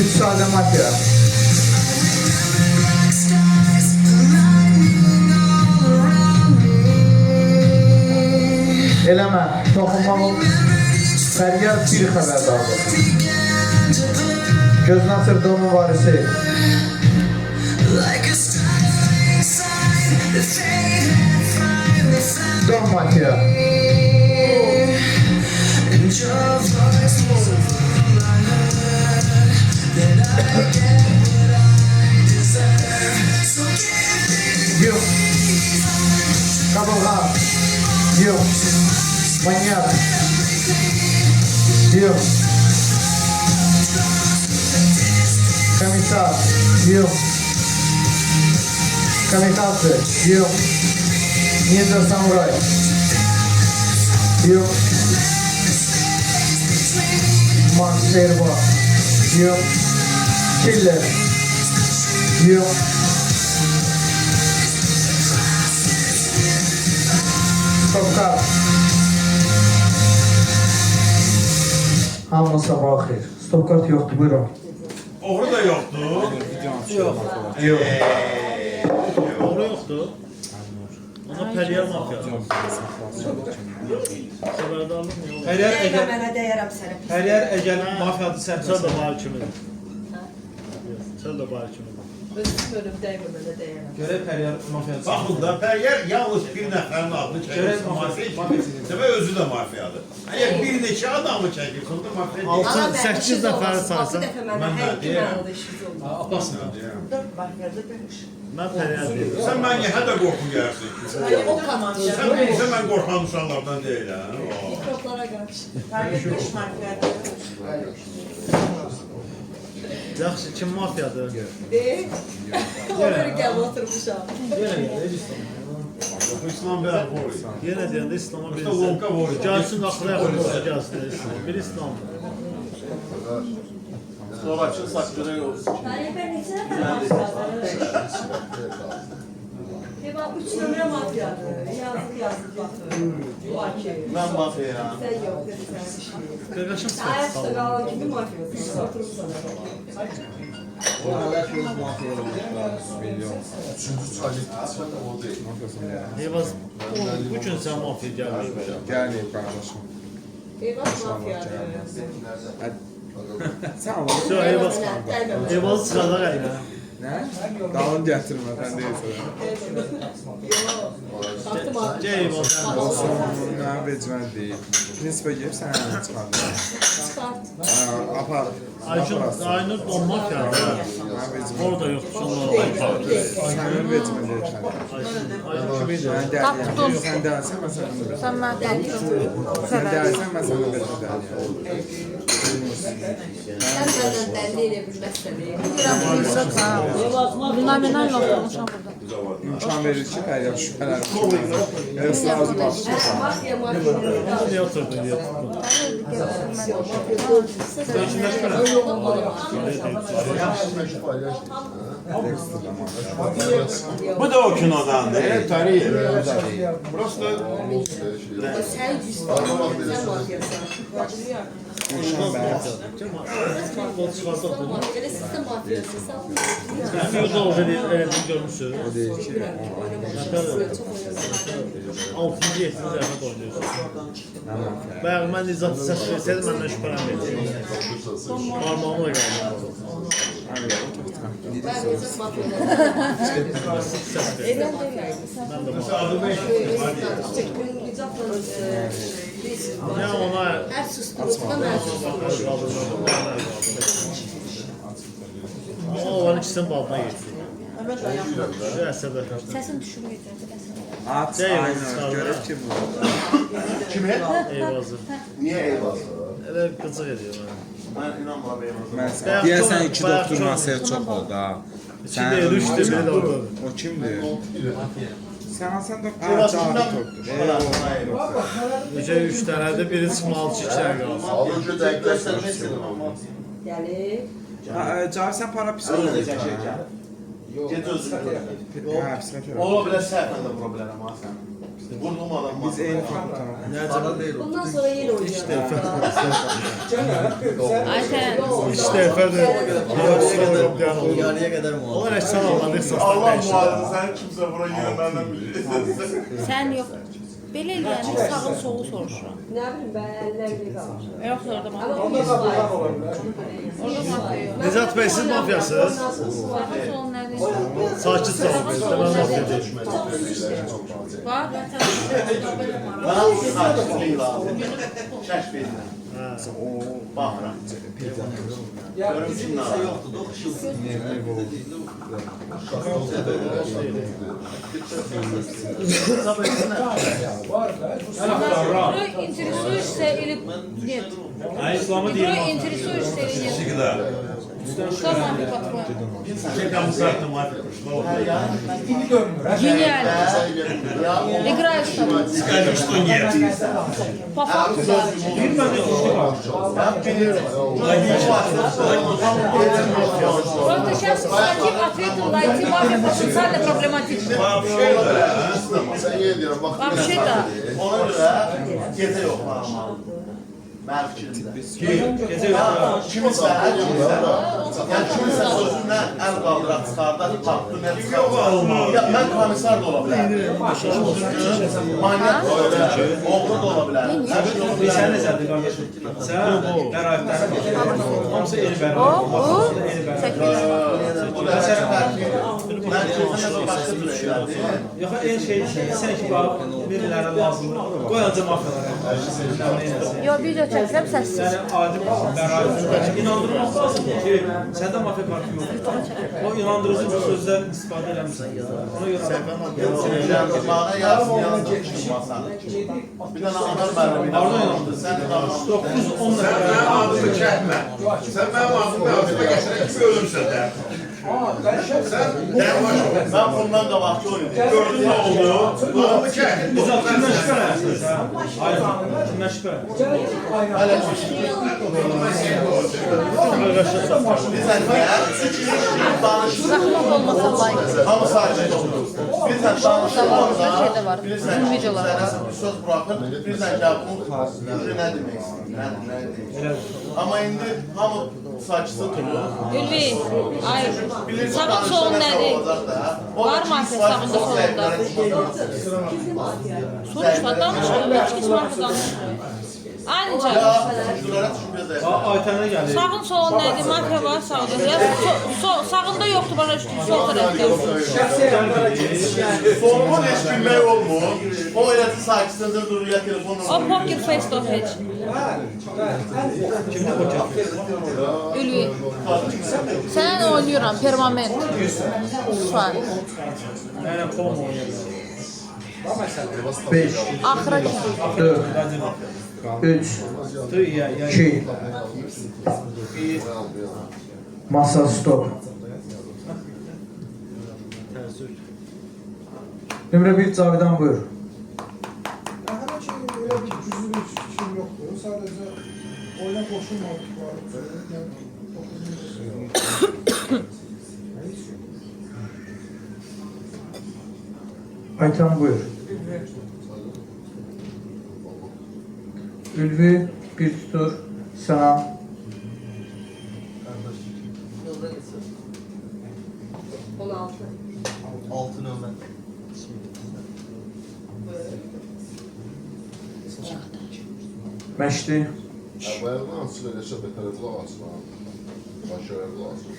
Üç sadə mafya. Eləmə, toxunmağın Fəryar bir xəbərdardır. Gözdən sırdığının varisi. Don mafya. Yok. Kabulga. Yok. Manyak. Yok. Komisar. Yok. Kamikaze. Yok. Ninja Samurai. Yok. Max Verba. Yok. Killer. Yok. Topkar. Hamı sabah xeyir. Stop kart yoktu, buyurun. Oğru da yoktu. Yok. Yok. Oğru yoktu. Ona Pəryar mafyası. Xəbərdarlıq mı yox? Mənə deyərəm sənə. Pəryar əgər mafiyadır Sən səhv. də var kimidir. Sən də var kimidir. Özüm ölüm dəymə mənə deyərəm. Görək Pəryar mafiyadır. Baxın da Pəryar yalnız bir nəfərin adını Görək çəkirsə mafiya. mafiya demək özü də mafiyadır. Əgər bir neçə adamı çəkirsə o da mafiya deyil. Altı, 8 nəfəri saysan, dəfə mənə mən hər də iki deyirəm. mənada işiniz oldu. Apasın. Dörd mafiyada dönüş. mən Pəryar deyirəm. Sən mən yəhə də qorxun gəlsin. O komanda. Sən bilirsə mən qorxan uşaqlardan deyiləm. Mikroplara qarşı. Yaxşı, kim mafiyadır? Deyil. Onları gəl oturmuşam. İslam belə qoyur. Yenə deyəndə İslam'a Usta Lonka birisi. var. Gəlsin, axıra yaxın olsa gəlsin. Bir İslamdır. Sonraki saklıra yol. Talibe neçə nəfər mafiyadır? Bak 3 nömrə mafiyadır. Yazıq baxır. Bu aki. Ben mafyayam. Sən yox, dedi sən işin. Qırqaşın Ayaqda sıxı qalan kimi mafiyasın. Oturmuşsan. Eyvaz, bu gün sən mafiya gəlməyib. Gəlməyib qardaşım. Eyvaz mafiyadır. Sən Allah. Yox, Eyvaz. Eyvazı çıxardaq əlinə. Nə? Dalın gətirmə, sən deyirsən. Gəl Eyvaz. Olsun, mənə vecmən deyil. Prinsipə gəlib sən əlini çıxardır. Apar. Aynur don mafiyadır. Mənə vecmən. Orada yoxdur, sonra Sənin vecmən deyil sən. Aynur kimidir? Mən dəliyəm. Sən dəlsən, mən sənə belə. Sən mən Sən dəlsən, mən sənə belə dəliyəm. Sən məndən dəlli elə bilməzsən. Nominal yoxlamışam burada. İmkan verir ki, Pəryar şübhələr. Elə lazım başlayır. Mafiya mafiya. Niyə oturdun, niyə tutdun? Bu da o kinodan değil. Tarih. Burası da Sən güclü. Sən mafiyasın. Uşan bəyər. Elə siz də mafiyasınız. Bizim yurda olsa elini görmüşsün. O deyir ki, 6-cı 7-ci zərfət oynuyorsun. Bayaq mən icatı səs versəydim, məndən şübhələnməyəcəyim. Parmağımla gəldim. Ben gözüm mafiyasın. Səs ver. Elə deməyiniz. Mən də mesela adı beş. Ya ona Hər susturulma məzun. o olan ikisinin balına geçti. Şu əsəbə. Səsin düşürməyəcək. at, aynen, görür ki bu. Eyvazı. Niye eyvallah? Elə qıcıq edir mənə. Ben inanmam eyvallah. Mən Bayaq deyəsən çox- iki bayaq doktor çox- masaya çox oldu ha. İçində rüştü biri də orada. O kimdir? Sen alsan da Şurası cavabı bundan- doktor. Necə 3 dənədir, biri çıxmalı, 2 dənə qalsın. Alıcı denkleştirmek istedim ama. Gəlib. Cavab sen para Öyle de psikoloji. çekeceğim. Git özür dilerim. Ha, psikoloji. O bile səhvən də problem ama sen. Vurduğum adam Biz eyni fakültəni oxuyuruq. Bundan sonra yeni oynayacağız. Ayten. İstefədir. Yarıya kadar mı oldu? Onlar əsən olmalı əsaslar Allah dəyişir. muhafaza sen kimse bura yine benden bilir. Sen yok. Belə eləyəndə sağın solu soruşuram. Ne bileyim ben ellerine kalmış. Yox orada Ama mafya. bu var. Orada mafya yox. Nizat bəy, siz mafyasınız. Sağın solu nədir? Sakit olun. Mən mafya deyim. Var. Bana saçmalık lazım. Şaş verin. Bakıram. Görüm kimler var. Игрой интересуешься или нет? Ay İslam'ı değil. Игрой интересуешься или нет? Всегда. Что мафия, по-твоему? Чекам сарты мафия пришла. Гениально. Играешь там. Скажем, что нет. По факту, да. Просто сейчас Латип ответил, Латип мафия потенциально проблематична. Вообще, да. Sen yediyorum bak. Вообще-то. Ona göre gece yok normal. Ben fikrimde. Gece yok. Kimisə, yəni kimisə sözündən əl qaldıraq çıxardaq, taxtın əl çıxardaq. Ya mən komissar da ola bilərəm. Manyak da ola bilərəm. Oğlu da ola bilərəm. Hər şey ola Sen bilərəm. ne zəddir kardeşim? Sen bəraətdən. Hamısı el bəraət. Hamısı el bəraət. Bu da sənin fərqi. Mən kimsə başqa bir şeylərdir. Yox, el şey, sən ki, bax, birilərə lazımdır. Qoy ancaq mafiyalara. Yo, video çəkirəm səssiz. Yəni, adi bəraət. İnandırmaq lazımdır ki, səndə mafiya kartı yoxdur. O inandırıcı bir sözlər istifadə eləmişsən. Ona görə Yandırmağa yazsın, yazdırmışım bir dənə anar mənim Harada inandın? Sən inandın. 9-10 Sen nəfər. benim adımı çekme. Sen benim adımı ağzıma geçene kimi ölürsen de. Sen devaş ol. Mən bundan qabaqki oynadım. Gördün ne oldu? Adımı çek. Biz kimdən şübhələnirsiniz? Hayır, kimdən şübhələnirsiniz? Hələ bizən deyər, danışıq Zahmet olmasa like. hamı sakit olur. Bizən danışıq Şey de var, olsa, uzun videolar var. bir söz buraxır, bizən ki, bu nə demək istəyir, nə deyir. Amma indi hamı sakitə durur. Ülvi, hayır. Bilirsən, Sağın danışıq solun nəsə nədir? olacaq da. Var mafya sağında solunda? Soruşma, danışma. Hiç kim mafya danışmıyor. Aynı cevap. Şuraya düşməyəcək. Aytənə gəlir. Sağın solun nədir? Mafya var sağda. Ya sağında yoxdur, bana üstü sol tərəfdə. Solumun heç bilmək olmur. O eləsi sakitində durur, ya telefonla O poker face of heç. Ülvi. Sənə oynayıram, permanent. Lütfen. Yəni, pom oynayır. 5, Axıra kimi. 4, 3, Tüy, ya, 2. Masa stop. Nömrə 1 Cavidan buyur. Hələ ki, elə bir güclü bir fikrim yoxdur. Sadəcə oyuna qoşulmadık var. Aytan buyur. Ülvi bir tutur. Sana. Altı nömrə. Məşdi. Əvvəldən açıq eləsə betərə qulaq açma. Başarı qulaq açma.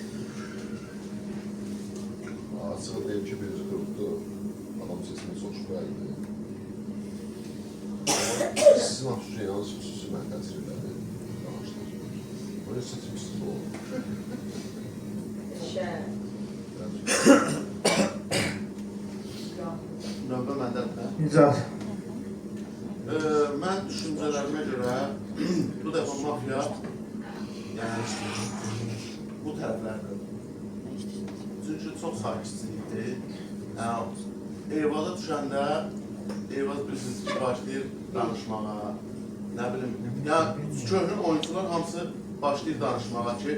Açıq deyim ki, birinci qrupda adam sesini çox şübhəlidir. Sizin açıcı yalnız xüsusi mən təsir elədi. Böyle seçmişsiniz olur. Növbə məndədir. İcat. Mən düşüncələrimə görə bu dəfə mafiya yəni bu tərəflərdə. Çünki çox sakitçilikdir. Eyvaza düşəndə Eyvaz bilirsiniz ki, başlayır danışmağa, nə bilim, yəni köhnə oyuncular hamısı başlayır danışmağa ki,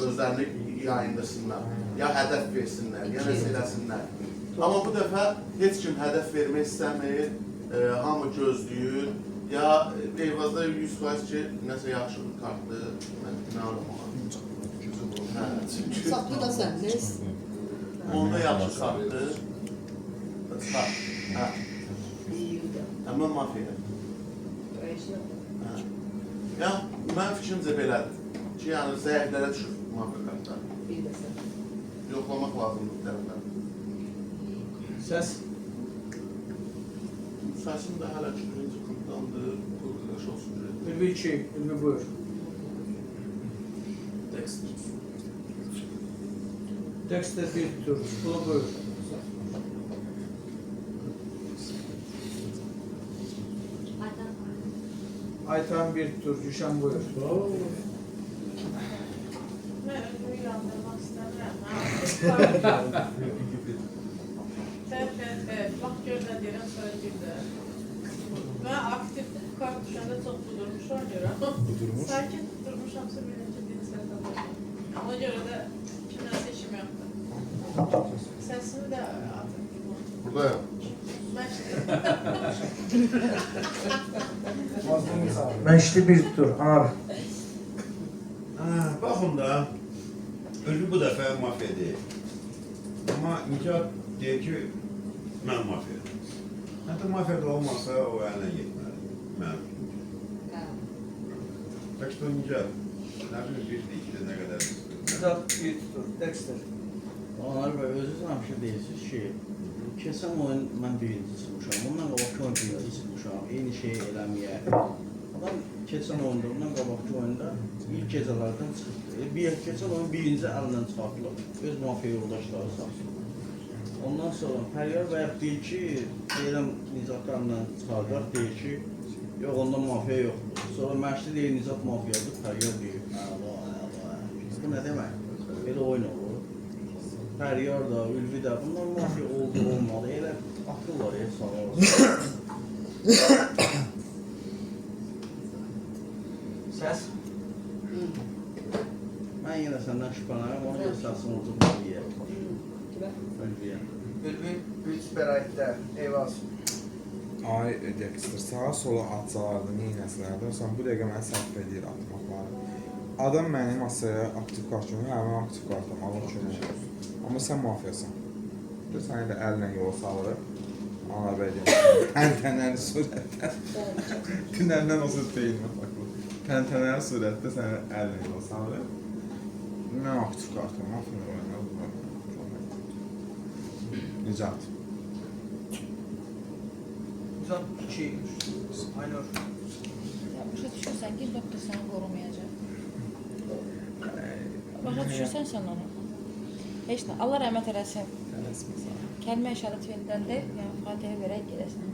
özlərini yayındırsınlar, ya hədəf versinlər, ya nəsə eləsinlər. Amma bu dəfə heç kim hədəf vermək istəmir, hamı gözləyir. Ya Eyvazda 100% ki, nəsə yaxşı bir kartdır. Mən inanıram ona. Hə, çünki Saxlı da sən, ne? onda yaxşı kartdır. Kart. Hə. Həmən mafiyaya. Hə. Ya, mənim fikrimcə belədir. Ki, yəni zəiflərə düşür mafiya kartları. Yoxlamaq lazımdır tərəflər. Səs. Səsim də hələ ki, birinci qırqdandır. Qırqdaş olsun. Ülvi 2. Ülvi buyur. Dexter. Dexter 1 tur. Bunu buyur. Aytan 1 tur. Gülşen buyur. Ben özümü yandırmak istemiyorum. Bak görünə deyirəm, söyləyirdə. Mən aktiv kart düşəndə çox budurmuş oynayıram. Budurmuş? Sakin durmuşamsa birinci dinsel tapacağım. Ona görə də kimdən seçim yoxdur. Səsini də atın. Buradayım. Məşli 1 tur. Anar. Baxın da, Ülvi bu dəfə mafiya deyil. Amma Nicat deyir ki, mən mafiyayım. Hətta mafiyada olmasa o əlinə getməli. Mənim fikrimcə. Bəlkə də Nicat, nə bilim, bir, ikidə nə qədər. Nicat 1 tur. Dexter. Onlar və özünüz həmişə deyirsiniz ki, keçən oyun mən birinci çıxmışam, ondan qabaqki oyun birinci çıxmışam, eyni şeyi eləməyə. Adam keçən oyunda, ondan qabaqki oyunda ilk gecələrdən çıxdı. Keçən oyun birinci əlindən çıxartılır, öz mafiya yoldaşları saxsın. Ondan sonra Pəryar bayaq deyir ki, deyirəm Nicat əlindən çıxardaq, deyir ki, yox onda mafiya yoxdur. Sonra məşqli deyir Nicat mafiyadır, Pəryar deyir, bu nə demək? Belə oyun olur. Pəryar da, Ülvi də, bunlar mafiya oldu, olmalı, elə akıllar, sağ olsun. Səs. Mən yenə səndən şübhələnirəm, ona görə səsin olacaq Ülviyə. Ülviyə. Ülvi 3 bəraətdə. Eyvaz. Ay Dexter, sağa sola atsalardı, neynəsələrdi. Sonra bu dəqiqə mənə səhv edir atmaqları. Adam mənim masaya aktiv kart görür, hə, mən aktiv kartım, Allah kömək olsun. Amma sən mafiyasan. Səni də əllə yola salırıq. Ana bəy deyəm, təntənəli surətdə. Dünəndən o söz deyilmə, baxılır. Təntənəli surətdə səni əllə yola salırıq. Mən aktiv kartım, mafiya oynadım. Nicat. Nicat 2. Aynur. Başa düşürsən ki, doktor səni qorumayacaq. Başa düşürsən sən onu. Heç nə, Allah rəhmət eləsin. Kəlmə işarət veriləndə, yəni Fatihə verək gedəsən.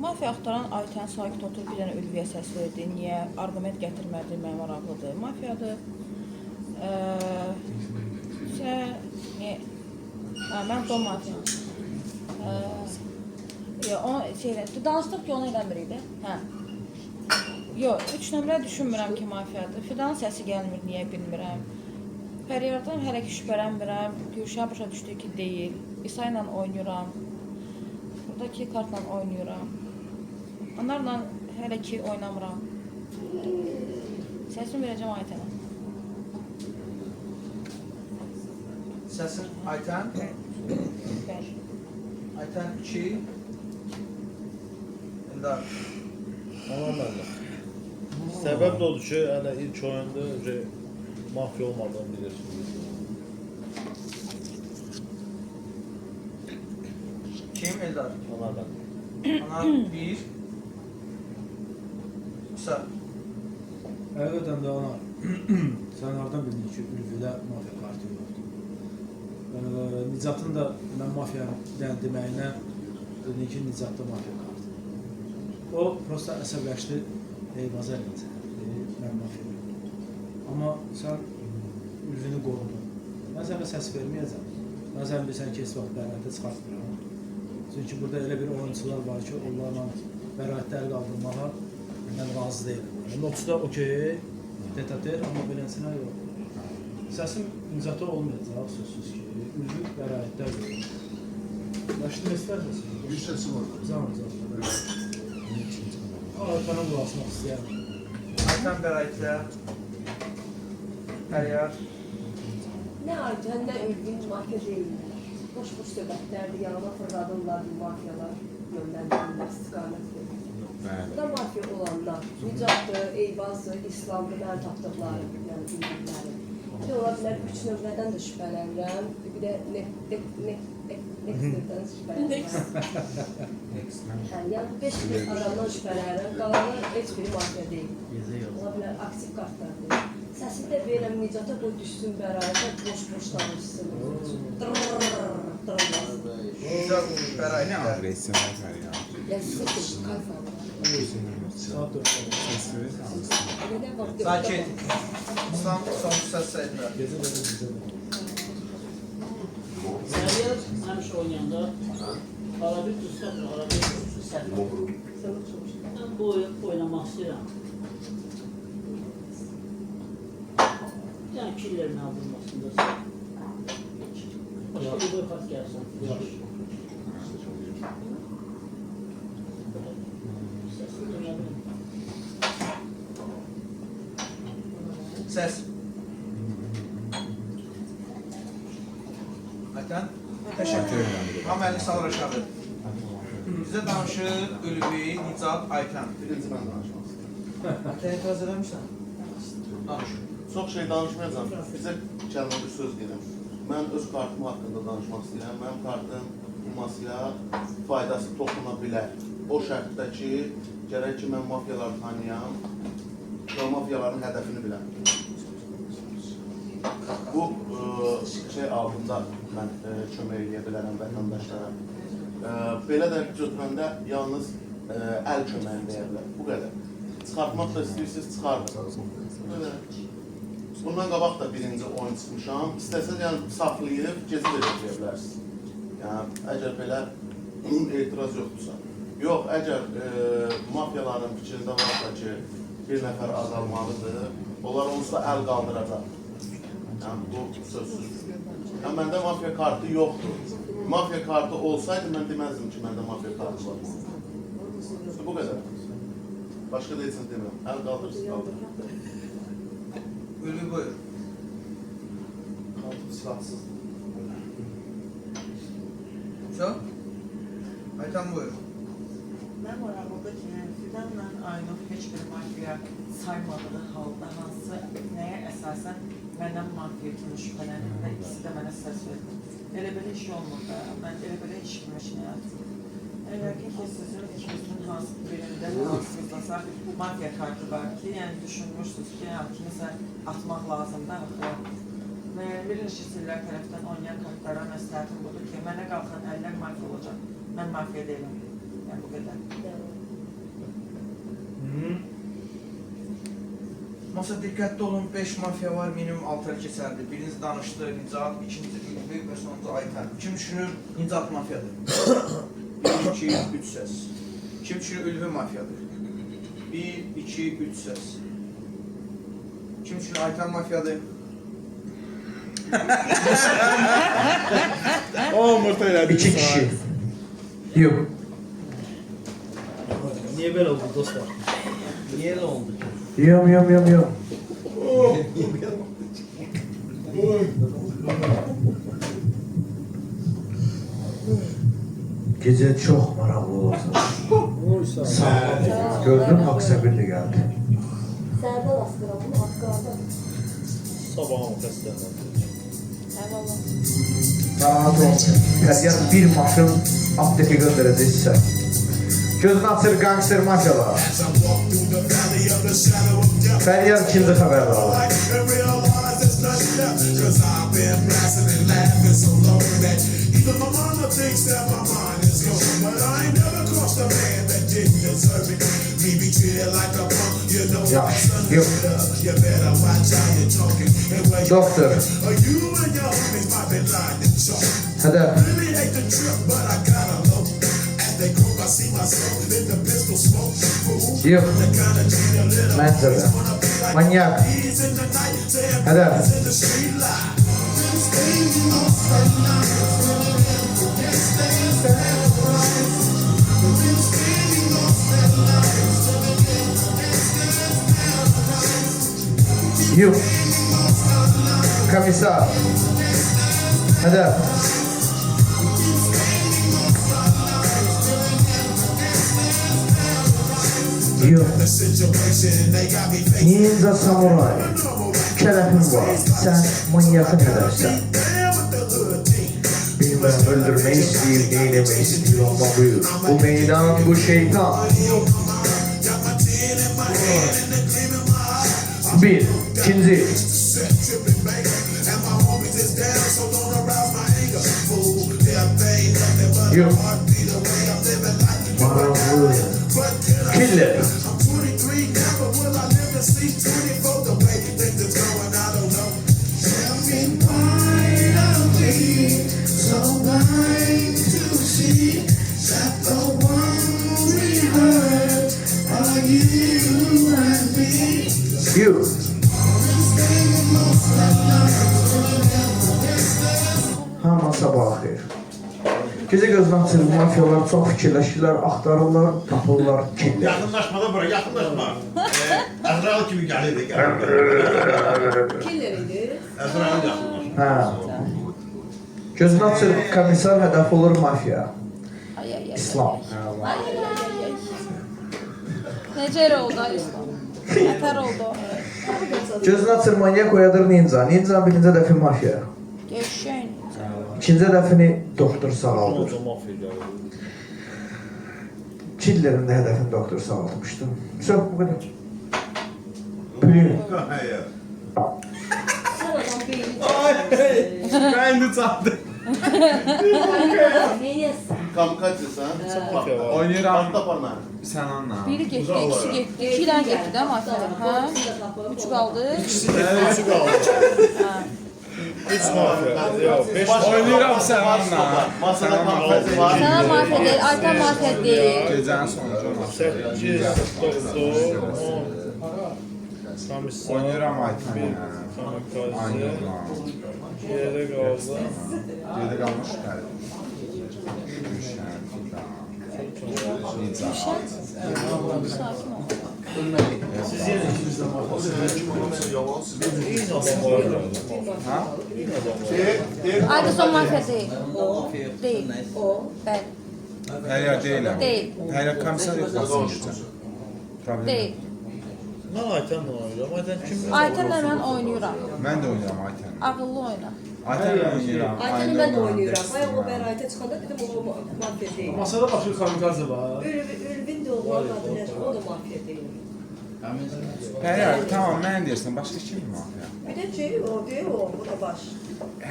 Mafiya axtaran Aytən sakit oturub bir dənə Ülviyə səs verdi. Niyə? Argument gətirmədi, mənə maraqlıdır. Mafiyadır. Mən Don mafiyam. Danışdıq ki, onu eləmirik də. Yox, 3 nömrə düşünmürəm ki, mafiyadır. Fidanın səsi gəlmir, niyə bilmirəm. Pəryardan hələ ki şübhələnmirəm. Gülşən başa düşdü ki, deyil. İsa ilə oynayıram. Buradakı kartla oynayıram. Onlarla hələ ki oynamıram. Səsini verəcəm Aytənə. Səsin Aytən. Bəli. Aytən 2. İndar. Tamam məndə. Səbəb də odur ki, hələ ilk oyunda mafiya olmadığını bilirsiniz. Kim? Eldar. Onlar da. Anar 1. İsa. Həqiqətən də ana, sən hardan bildin ki, Ülvidə mafiya kartı yoxdur? Nicatın da mən mafiya deməyinə dedin ki, Nicatda mafiya kartı. O, prosta əsəbləşdi, Eyvazə elədi, mən mafiya yoxdur. Amma sən Ülvini qorudun. Mən sənə səs verməyəcəm. Mən sən bilsən ki, heç vaxt bəraətə çıxartmıram. Çünki burada elə bir oyuncular var ki, onlarla bəraətdə əl qaldırmağa mən razı deyiləm. Noçda okey, detater, amma beləsinə yox. Səsim Nicata olmayacaq, sözsüz ki, Ülvi bəraətdə yox. Başını ister misin? Bir seçim var. Zaman. Aytan'a bulaşmaq istəyərəm. Ayten Berayt'la. Feryar. Ne Ayten ne Ülgün mafya değiller. Boş söhbətlərdir, yanına fırladırlar bu mafyalar, yönləndirirlər, istiqamət verir. Bu da mafya olanlar, Nicatdır, Eyvazdır, İslamdır, mənim tapdıqlarım, yəni bildiklərim. Bir də ola bilər, 3 nömrədən də şübhələnirəm, bir də Nexter'dən şübhələnirəm. Yəni 5 bir adamdan şübhələnirəm, qalanlar heç biri mafya deyil. Ola bilər, aktiv kartlar deyil. Səsini də verirəm, Nicata qoy düşsün bərabər, boş danışsın. Nicat Ne Berayt'la. agresyon var ya. Yəni sizə ki, kayf alır. Saat 4'də. Sesleri kalsın. Elə bax, Sakin. İslam son söz sayıda. Gecə də bizə də. Səriyyə həmişə oynayanda arabir düzsətdir, arabir səhvdir. Mən bu oynamaq istəyirəm. Yəni killərin aldırmasında başqa bir boy xat gəlsən. Ses. Ayten. Teşekkür ederim. Hameli sağlar aşağı. Bize danışır Ülvi, Nicat, Ayten. Birinci mən danışmaq istəyirəm. Ayten etiraz edemişsən? Danış. Çox şey danışmayacağım. Bizə kəlmə bir söz deyirəm. Mən öz kartım haqqında danışmaq istəyirəm. Mənim kartım bu masaya faydası toxuna bilər. O şərtdə ki, gərək ki, mən mafiyaları tanıyam və mafiyaların hədəfini biləm. Bu şey altında mən kömək edə bilərəm vətəndaşlara. Belə də götürəndə yalnız əl köməyini deyə bilər. Bu qədər. Çıxartmaq da istəyirsiniz, çıxartın. Bundan qabaq da birinci oyun çıxmışam. İstəsəz yəni saxlayıb gezi də deyə bilərsiniz. Yəni əgər belə etiraz yoxdursa. Yox, əgər mafiyaların fikrində varsa ki, bir nəfər azalmalıdır, onlar onsuz da əl qaldıracaq. Yəni bu sözsüz. Yəni məndə mafiya kartı yoxdur. Mafiya kartı olsaydı mən deməzdim ki, məndə mafiya kartı var. Bu qədər. Başqa da heç nə demirəm. Əl qaldırırsın, qaldır. Ülvi buyur. Kartım silahsız. Çok. Ayten buyur. Mən var burada ki, Fidanla Aynur heç bir mafiya saymadığı halda hansı nəyə əsasən məndən mafiya kimi şübhələnir və ikisi də mənə səs verdi. Elə belə iş olmur da, mən elə belə iş kimi işləyərdim. Yəqin ki, sizin ikinizin hansı birində, hansınızdasa bu mafiya kartı var ki, yəni düşünmürsünüz ki, kimisə atmaq lazımdır axı. Və bir işçilər tərəfdən oynayan kartlara məsləhətim budur ki, mənə qalxan əllər mafiya olacaq. Mən mafiya deyiləm. Yəni bu qədər. Masa diqqətli olun, 5 mafiya var, minimum 6 ay keçərdi. Birinci danışdı Nicat, ikinci Ülvi və sonuncu Ayten. Kim düşünür Nicat mafiyadır? 1, 2, 3 səs. Kim düşünür Ülvi mafiyadır? 1, 2, 3 səs. Kim düşünür Ayten mafiyadır? Olmurta elədi. 2 kişi. Yox. Niyə belə oldu dostlar? Niyə elə oldu ki? Yum. Gece çok maraqlı olacaq. Sağ ol. Gördüm, Aksabirli gəldi. Sərdar astıram, bunu haqqında. Sabahın xəstələnir. Rahat ol. Fəryar bir maşın apteki göndərəcək sizə. Gözünü açır gangster mafiyalar. Fəryar ikinci xəbərdə alır. Yaxşı, yox. Doktor. Hədəf. Yox. Məncədə. Manyak. Hədəf. Yok. Komisar. Hedef. Yok. Ninja samuray. Şerefin var. Sen manyakın hedefsen. Bilmem öldürmeyi isteyir, neylemeyi isteyir ama buyur. Bu meydan, bu şeytan. Bir, ikinci. Yok. Marazlı. Killer. You. Hamı sabah xeyir. Gecə gözdən çırpı mafiyalar çox fikirləşirlər, axtarırlar, tapırlar, killər. Yaxınlaşma da bura, yaxınlaşma. Əzrail kimi gəlir. Killer idi. Əzrail yaxınlaşma. Hə. Gözdən çırpı komissar hədəf olur mafiya. İslam. Necə oldu İslam? Nətər oldu? Gözdən çırpı manyak oyadır ninja. Ninja birinci dəfi mafiya. Görüşən. İkinci dəfini doktor sağaldır. Killer'in də hədəfini doktor sağaltmışdı. Söz bu qədər. Bugün. Sen adam beyni. Ben de çatdım. Neyəsin? Kamikaze sen. Oynayıram. Parkta parma. Sen anla. Biri getdi, ikisi getdi. 2 dənə getdi də mafiyalar, hə? 3 qaldı. Hə. 3 mafya. Yok 5 Oynayıram sen anla. Masada kamikaze var. Sənə mafiya deyil, Aytan mafiya deyil. Gecənin sonucu oynayıram Aytan ya. Oynayıram. Yere qaldı. Geri qalmış gəldi. Gülşən, Fidan. Nicat. Sakin ol. Siz yenə ikimizdən Ha? Ayda son mafiya deyil. Deyil. Bəli. Hələ deyiləm. Deyil. Hələ komissar yoxlasın gecə. Problem Deyil. Mən Aytanla oynayıram. Aytan kimdir? Aytanla mən oynayıram. Mən də oynayıram Aytanla. Ağıllı oyna. Aytanla oynayıram. Aytanı mən də oynayıram. Bayaq o bəraətə çıxanda dedim o mafiya deyil. Masada başqa kamikaze var. Ürvin də olan qadınlar, o da mafiya deyil. Hələ tamam mən deyirsən, başqa kim mafiya? Bir də şey, o deyil o, bu da baş.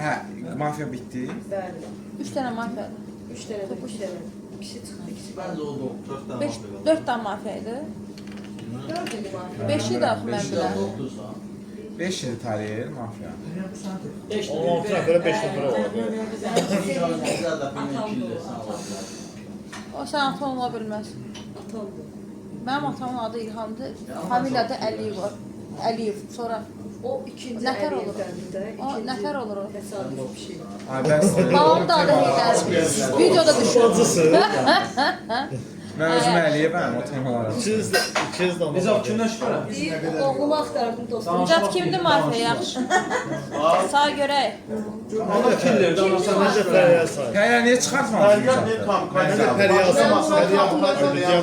Hə, mafiya bitdi. Bəli. 3 dənə mafiyadır. 3 dənə də 3 dənə. İkisi çıxdı, ikisi. Bence oldu. 4 dənə mafiya idi. 4 idi mafiya. 5-i də axı mən biləm. 5 il tarih mafiya. 16 nəfərə 5 nəfərə var. O sən atan ola bilməz. Atamdır. Mənim atamın adı İlhamdır. Familiyada Əliyev var. Əliyev. Sonra O ikinci Nətər olur? Əliyevdəndir də. O nətər olur o? Təsadüf bir şey. Ay bəs. Babamın da adı Heydər. Videoda düşür. Mən özüm Əliyevəm o temalara. İkiniz də Necə kimdən şübhələn? Oğlumu axtardım dostum. Nicat kimdir mafiya yaxşı? Sağ görək. Ana killerdə ana sən necə fəryad say? Hələ niyə çıxartmamışsın? Fəryad bir kamikaze.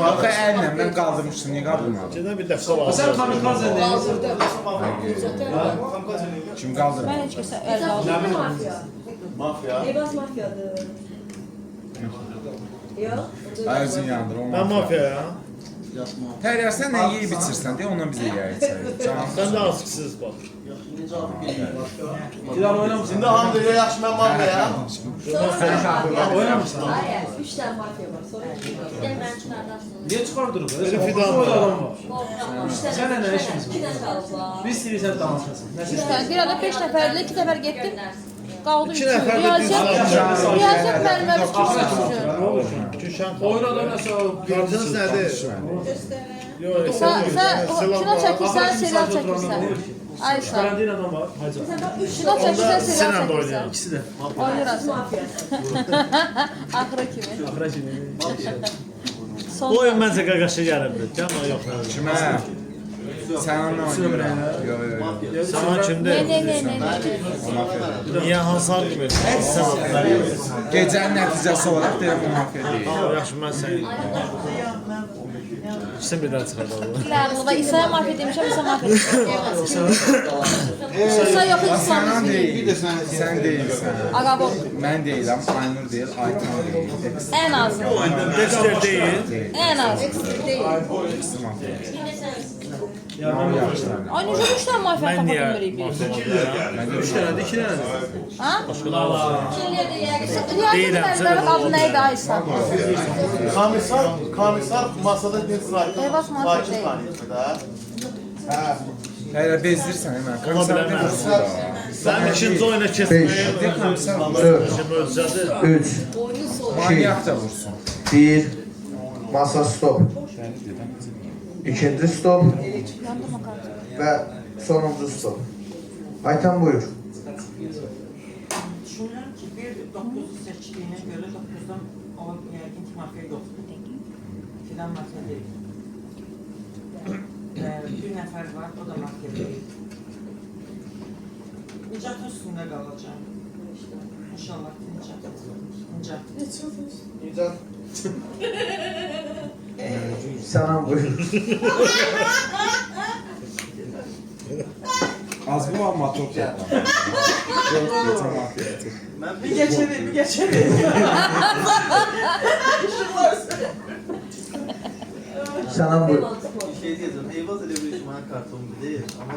Axı əllə mən qaldırmışdım, niyə qaldırmadın? Gedən bir dəfə var. Sən kamikaze Kim qaldırmadı? Mən heç kəsə əl qaldırmadım. Mafiya. Mafya. Evaz mafiyadır. Yox. Ay özün yandır, o Mən mafiya ya. Fəryad sən nə yeyib içirsən deyə ondan bizə yeyək içərik. Sən də asıqsız bax. Dilan oynamışsın. Şimdi hamdırıya yaxşı mən mafya ya. Oynamışsan. Hayır, 3 dənə mafiya var. Sonra Gel ben çıkardan sonra. Niyə çıxardırıq? Biri Fidan var. Adam var. Sən nə işimiz var? 2 dənə qalıblar. Biz istəyirsən danışasın. Bir ada 5 nəfərdir, 2 nəfər getdi. Qaldı 3. İki nəfər də biz Riyaziyyat müəllimə bir kimsə düşür. Gülşən oyun adamı nəsə qartınız nədir? Sən kino çəkirsən, serial çəkirsən. Ayşə. Şübhələndiyin adam var. Hacı. Kino çəkirsən, serial çəkirsən. İkisi də. Oynayırsan. Axıra kimi. Axıra kimi. Son. Bu oyun məncə qaqaşı gəlibdir. Gəlmə yox. Kimə? Sən onunla oynayırsan. Yox, yox, yox. Sana kimdir? Niyə hansı argument? Gecənin nəticəsi olaraq deyirəm bu mafiya deyil. Yaxşı, mən sən. İkisini birdən çıxardalım. Bilərli, İsa'ya mafiya demişəm, İsa mafiya demişəm. İsa yox, İslam Sən ismi deyil. deyil. Sən deyilsən. Ağabol. Mən deyiləm, Aynur deyil, Aytan deyil. Ən azı. Dexter deyil. Ən azı. İkisi mafiya. Ay, necə 3 dənə mafiya Mən tapa niyə bilmirik biz? mafiya olayım? 3 dənədir, 2 dənədir. Ha? Deyirəm, Deyirəm, sən adı nə idi Aysa? Komissar masada bir sakin Eyvaz mafiya deyil. Hələ bezdirsən hemen. Komisar demirsən. Sən ikinci oyuna keçməyə möcüzədir. 3, Manyak da vursun. 1, masa stop. İkinci stop Yandırma kartı. və sonuncu stop. Aytan buyur. Düşünürəm ki, bir 9 seçdiyinə görə 9-dan o yəqin ki, mafiya yoxdur. Filan mafiya deyil. Bir nəfər var, o da mafiya deyil. Nicatın üstündə qalacaq. İnşallah ki, Nicat. Nicat. Sənan buyur. Az bu var motor topla. Geçen mafiya. Bir geçelim. Sənan buyur. Şey diyeceğim, Eyvaz elə bir mənə karton deyil, amma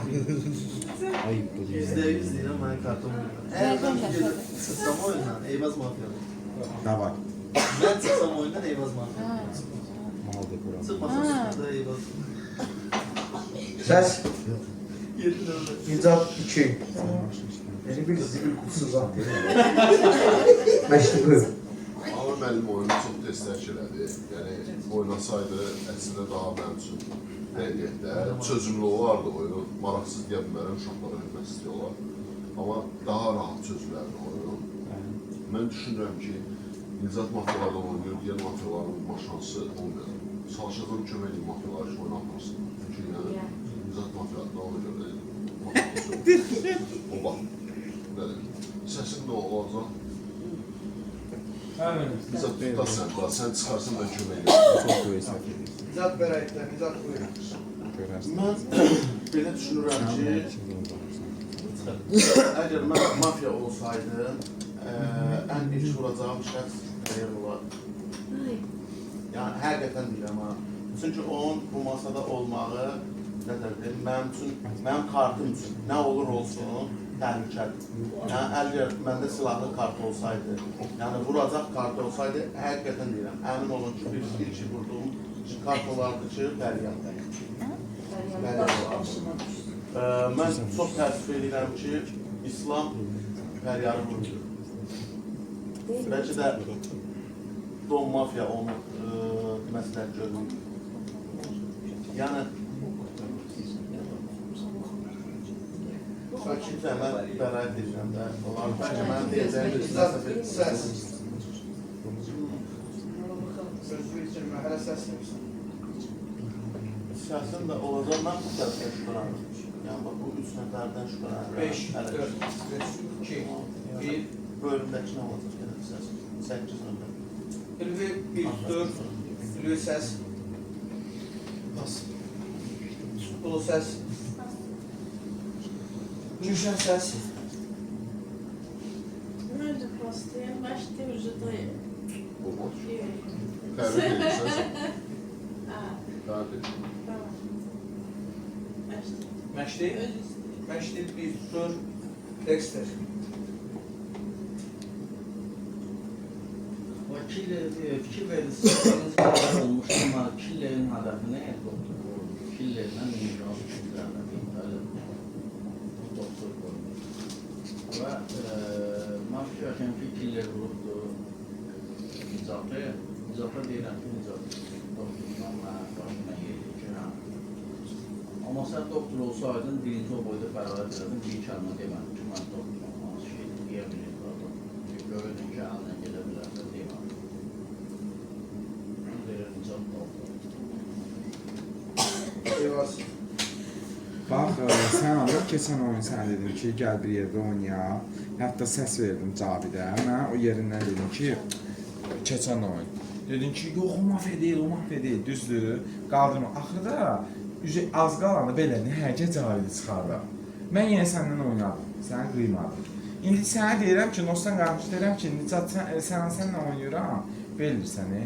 Ayıp bu değil. %100 deyirəm mənə karton deyil. Əgər mən çıxsam oyundan, Eyvaz mafiyadır. Ne var? Mən çıxsam oyundan Eyvaz mafiyadır. Mal da kuran. Çıxmasam üstündə Eyvaz. Səs. Yerin önündə. Nicat 2. Yəni bir zibil qutusu zat deyil. Məşqi buyur. Amma mənim oyunu çox dəstək elədi. Yəni oynasaydı əslində daha mənim üçün həqiqətdə çözümlü olardı oyunu. Maraqsız deyə bilmərəm, uşaqlara hörmət istəyirlər. Amma daha rahat çözülərdi oyunu. Mən düşünürəm ki, Nicat mafiyalarda oynayır, digər mafiyaların olma şansı olmuyor. Çalışacağım kömək edeyim mafiyalar ki, oynatmasın. Çünki yəni Nicat mafiyalarda ona görə o bax. Səsin də olacaq. Nicat tutasən, sən çıxarsın ben kömək edeyim. Çok böyük səhv edir. Nicat Bərayitlər, Nicat buyur. Görərsən. Mən belə düşünürəm ki, əgər mən mafiya olsaydım, ən ilk vuracağım şəxs Xəyir olar. Yəni, həqiqətən deyirəm ha. Çünki onun bu masada olmağı, nədirdir, mənim kartım üçün nə olur olsun, təhlükədir. Yəni, əgər məndə silahlı kart olsaydı, yəni vuracaq kart olsaydı, həqiqətən deyirəm, əmin olun ki, bir ilk vurduğum kart olardı ki, Dəryəm. Mən çox təəssüf edirəm ki, İslam Fəryarı vurur. Bəlkə də Don Mafya onu məsləhət görmür. Yəni, kimsə mən bəraət edirəm də, bəlkə mən deyəcəyim Səs. Sözü içirmə, hələ səs deyirsən. Səsin də olacaq, mən bu tərəfdən şübhələnirəm. Yəni, bu 3 nəfərdən şübhələnirəm. 5, 4, 3, 2, 1. Bölümdəki nə olacaq yenə səs? 8 nömrə. Ülvi 1, 4, Ülvi səs. Ulu səs. Gülşən səs. Nerede pastaya? Başta vücudayım. Olmaz. Təbrik edirsən. Təbrik. Tamam. Başta. Məşdi. Məşdi 1, 4, Dexter. O fikir verirsiniz, olmuş ama killerin hədəfi nə doktor? Killerlə imzalı kişilərlə doktor qoymuş. Və mən fikirləşəm ki, killer vurubdu Nicata deyirəm ki, Nicat doktordan mənə başına yedi ki, hə. Amma sən doktor olsaydın, birinci o boyda bərabər edərdin, bir kəlmə demədim ki, mən doktoram, hansı şey deyə bilirdi adam. Görürdün ki, əlinə gedə bilərsən, deyəm. Eyvaz. Bax, sən Allah keçən oyun sən dedin ki, gəl bir yerdə oynayaq. Hətta səs verdim Cavidə. Mən o yerindən dedim ki, keçən oyun. Dedin ki, yox, o mafya deyil, düzdür. Qaldırma. Axırda az qalanda belə nəhəgə Cavidi çıxardı. Mən yenə səndən oynadım, səni qıymadım. İndi sənə deyirəm ki, Nostan qarşı deyirəm ki, Nicat sənlə oynayıram, belir səni.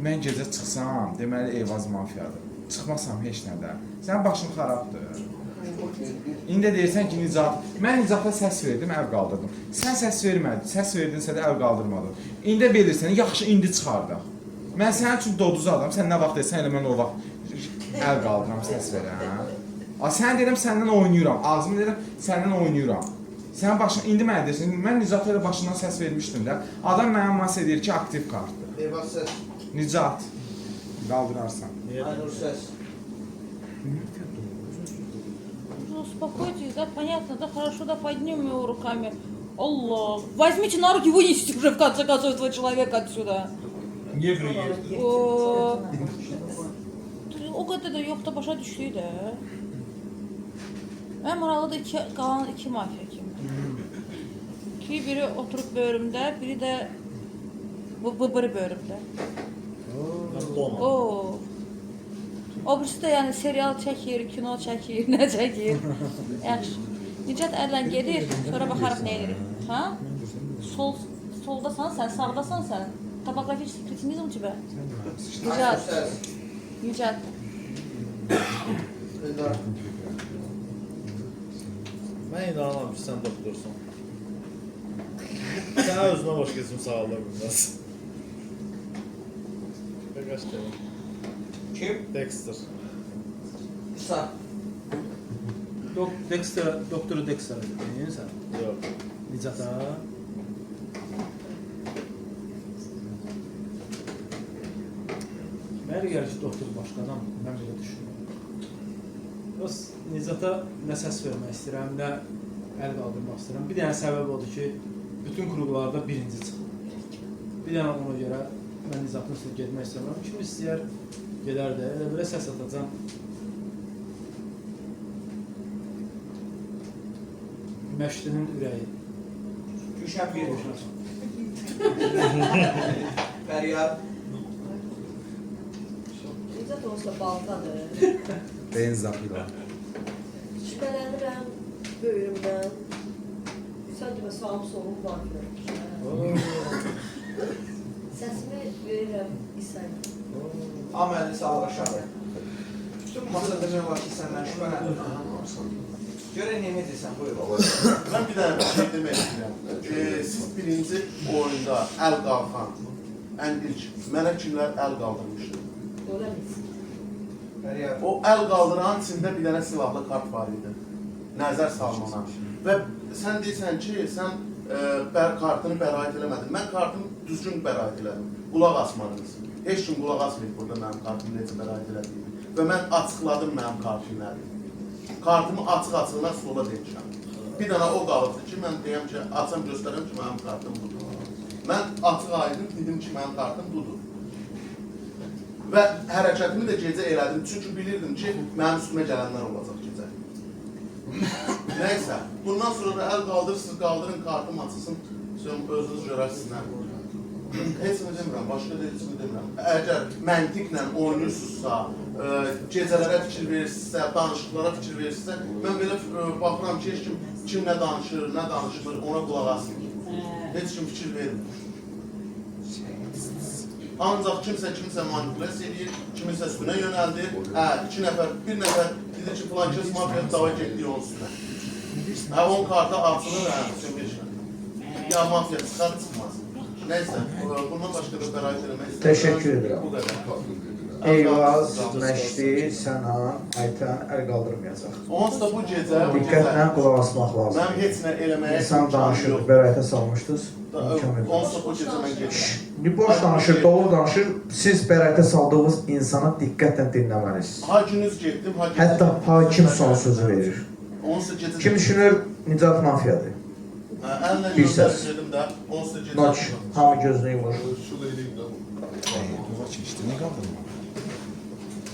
Mən gecə çıxsam, deməli Eyvaz mafiyadır. Çıxmasam heç nədə. Sənin başın xarabdır. İndi deyirsən ki, Nicat, mən Nicata səs verdim, əl qaldırdım. Sən səs vermədin, səs verdinsə də əl qaldırmadın. İndi bilirsən, yaxşı indi çıxardaq. Mən sənin üçün doduz adam, sən nə vaxt desən, elə mən o vaxt əl qaldıram, səs verəm. Sən deyirəm, səndən oynayıram, ağzımı deyirəm, səndən oynayıram. Sən başın, indi mənə deyirsən, mən Nicata elə başından səs vermişdim də. Adam mənə mas edir ki, aktiv kartdır. Eyvaz səs. Nicat, qaldırarsan. Aynur səs. Успокойтесь, да, понятно, да, хорошо, да, подними его руками. Allah, возьмите на руки, вынесите уже в конце концов этого человека отсюда. Niyə bir O qədər də yox da başa düşdük də. Mən maraqlıdır qalan iki mafiya kimi. Ki biri oturub bölümdə, biri də bıbırı bölümdə. Oo. O birisi də yəni serial çəkir, kino çəkir, nə çəkir. Yaxşı. Nicat əllə gedir, sonra baxarıq nə edirik. Ha? Soldasan sən, sağdasan sən. Topografik kretizm тебя. Nicat. Nicat. Mən inanamam ki, sən doktorsan. Sənə özünə boş keçim sağlığa bilməz. Qaç deyəm. Kim? Dexter. İsa. Doktoru Dexter dedin sən? Yox. Nicata. Mənə gəlir ki, doktor başqa adam, mən belə düşünürəm. Öz Nicata nə səs vermək istəyirəm, nə əl qaldırmaq istəyirəm. Bir dənə səbəb odur ki, bütün qruqlarda birinci çıxır. Bir dənə ona görə mən Nicatın üstünə getmək istəmirəm. Kim istəyər, gedər də, elə belə səs atacam. Məşqinin ürəyi. Gülşən bir. Fəryad. Nicat olsa baltadır. Benzapila. Şübhələnirəm böyrümdən. Sən demə sağım solum var görmüşəm. Səsimi verirəm İsa'ya. Aməli sağ aşağı. Bütün masa demək var ki, səndən şübhələnir. Görə nə edirsən, buyur. Mən bir dənə şey demək istəyirəm. Siz birinci oyunda əl qalxan, ən ilk mənə kimlər əl qaldırmışdı? O əl qaldıran içində bir dənə silahlı kart var idi. Nəzər salmana. Və sən deyirsən ki, sən kartını bəraət eləmədin. Mən kartını düzgün bəraət elədim. Qulaq asmadınız. Heç kim qulaq asmayıb burada mənim kartımı necə bəraət elədiyimi. Və mən açıqladım mənim kartım nədir. Kartımı açıq-açığına sola demişəm. Bir dənə o qalıbdır ki, mən deyəm ki, açam göstərəm ki, mənim kartım budur. Mən açıq aydın dedim ki, mənim kartım budur. Və hərəkətimi də gecə elədim, çünki bilirdim ki, mənim üstümə gələnlər olacaq gecə. Nəysə, bundan sonra da əl qaldırırsınız, qaldırın, kartım açılsın, özünüz görərsiniz. Heç mi demirəm, başqa da heç mi demirəm. Əgər məntiqlə oynayırsınızsa, gecələrə fikir verirsinizsə, danışıqlara fikir verirsinizsə, mən belə baxıram ki, heç kim nə danışır, nə danışmır, ona qulaq asmır. Heç kim fikir vermir. Ancaq kimsə manipulyasiya edir, kiminsə üstünə yönəldir. Bir nəfər dedi ki, filan kəs mafya dava getdiyi onun üstünə. Onun kartı açılır, ya mafya çıxar, çıxmaz. Nəysə, bundan başqa da bəraət eləmək istəyirəm. Təşəkkür edirəm. Eyvaz, Məşdi, Sənan, Aytən əl qaldırmayacaq. Onsuz da bu gecə... Diqqətlə qulaq asmaq lazım. Mən heç nə eləməyə... İnsan danışır, bəraətə salmışdınız. Onsuz da bu gecə mən gedirəm. Boş danışır, dolu danışır. Siz bəraətə saldığınız insana diqqətlə dinləməlisiniz. Hakimiz getdim, Hətta hakim son sözü verir. Kim düşünür, Nicat mafiyadır? Bir səs. Noç, hamı gözünü yumur. Qulaq keçdi, nə qaldırma?